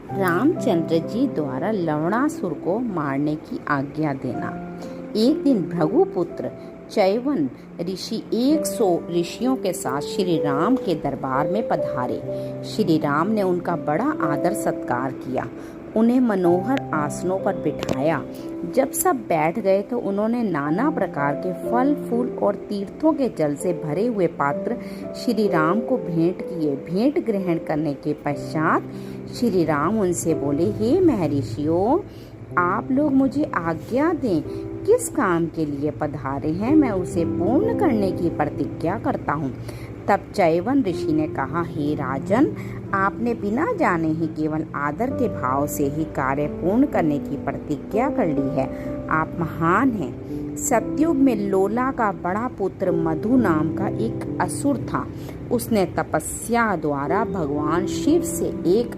रामचंद्र जी द्वारा लवणासुर को मारने की आज्ञा देना। एक दिन भृगुपुत्र चैवन ऋषि 100 ऋषियों के साथ श्री राम के दरबार में पधारे। श्री राम ने उनका बड़ा आदर सत्कार किया, उन्हें मनोहर आसनों पर बिठाया। जब सब बैठ गए तो उन्होंने नाना प्रकार के फल फूल और तीर्थों के जल से भरे हुए पात्र श्री राम को भेंट किए। भेंट ग्रहण करने के पश्चात श्री राम उनसे बोले, हे महर्षियों, आप लोग मुझे आज्ञा दें, किस काम के लिए पधारे हैं, मैं उसे पूर्ण करने की प्रतिज्ञा करता हूँ। तब चैवन ऋषि ने कहा, हे राजन, आपने बिना जाने ही केवल आदर के भाव से ही कार्य पूर्ण करने की प्रतिज्ञा कर ली है। आप महान हैं। सतयुग में लोला का बड़ा पुत्र मधु नाम का एक असुर था। उसने तपस्या द्वारा भगवान शिव से एक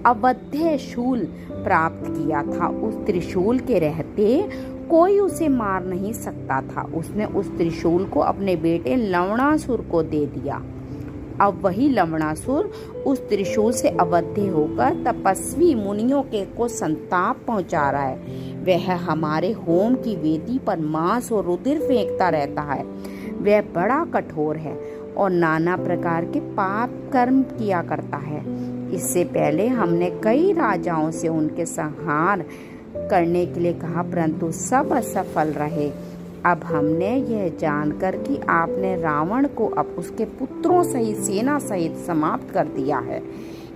अवध्य शूल प्राप्त किया था। उस त्रिशूल के रहते कोई उसे मार नहीं सकता था। उसने उस त्रिशूल को अपने बेटे लवणासुर को दे दिया। अब वही लवणासुर उस त्रिशूल से अवध्य होकर तपस्वी मुनियों को संताप पहुंचा रहा है। वह हमारे होम की वेदी पर मांस और रुधिर फेंकता रहता है। वह बड़ा कठोर है और नाना प्रकार के पाप कर्म किया करता है। इससे पहले हमने कई राजाओं से उनके संहार करने के लिए कहा, परंतु सब असफल रहे। अब हमने यह जानकर कि आपने रावण को अब उसके पुत्रों सहित सेना सहित समाप्त कर दिया है,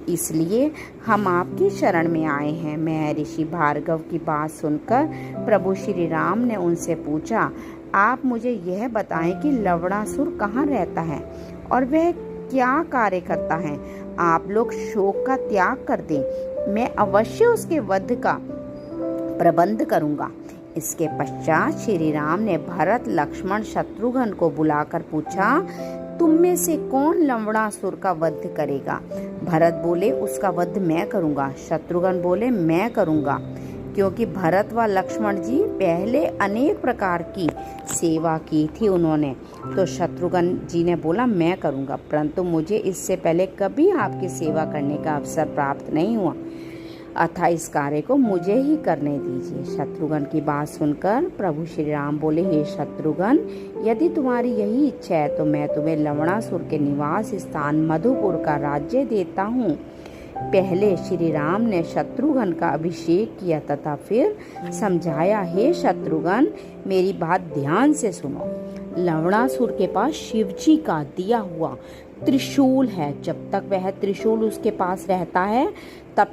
इसलिए हम आपकी शरण में आए हैं। महर्षि भार्गव की बात सुनकर प्रभु श्री राम ने उनसे पूछा, आप मुझे यह बताएं कि लवणासुर कहाँ रहता है और वह क्या कार्य करता है। आप लोग शोक का त्याग कर दें, मैं अवश्य उसके वध का प्रबंध करूंगा। इसके पश्चात श्री राम ने भरत, लक्ष्मण, शत्रुघ्न को बुलाकर पूछा, तुम में से कौन लवणासुर का वध करेगा। भरत बोले, उसका वध मैं करूंगा। शत्रुघ्न बोले, मैं करूंगा, क्योंकि भरत व लक्ष्मण जी पहले अनेक प्रकार की सेवा की थी उन्होंने। तो शत्रुघ्न जी ने बोला, मैं करूंगा, परंतु मुझे इससे पहले कभी आपकी सेवा करने का अवसर प्राप्त नहीं हुआ, अतः इस कार्य को मुझे ही करने दीजिए। शत्रुघ्न की बात सुनकर प्रभु श्री राम बोले, हे शत्रुघ्न, यदि तुम्हारी यही इच्छा है तो मैं तुम्हें लवणासुर के निवास स्थान मधुपुर का राज्य देता हूँ। पहले श्री राम ने शत्रुघ्न का अभिषेक किया तथा फिर समझाया, हे शत्रुघ्न, मेरी बात ध्यान से सुनो। लवणासुर के पास शिवजी का दिया हुआ त्रिशूल है। जब तक वह त्रिशूल उसके पास रहता है तब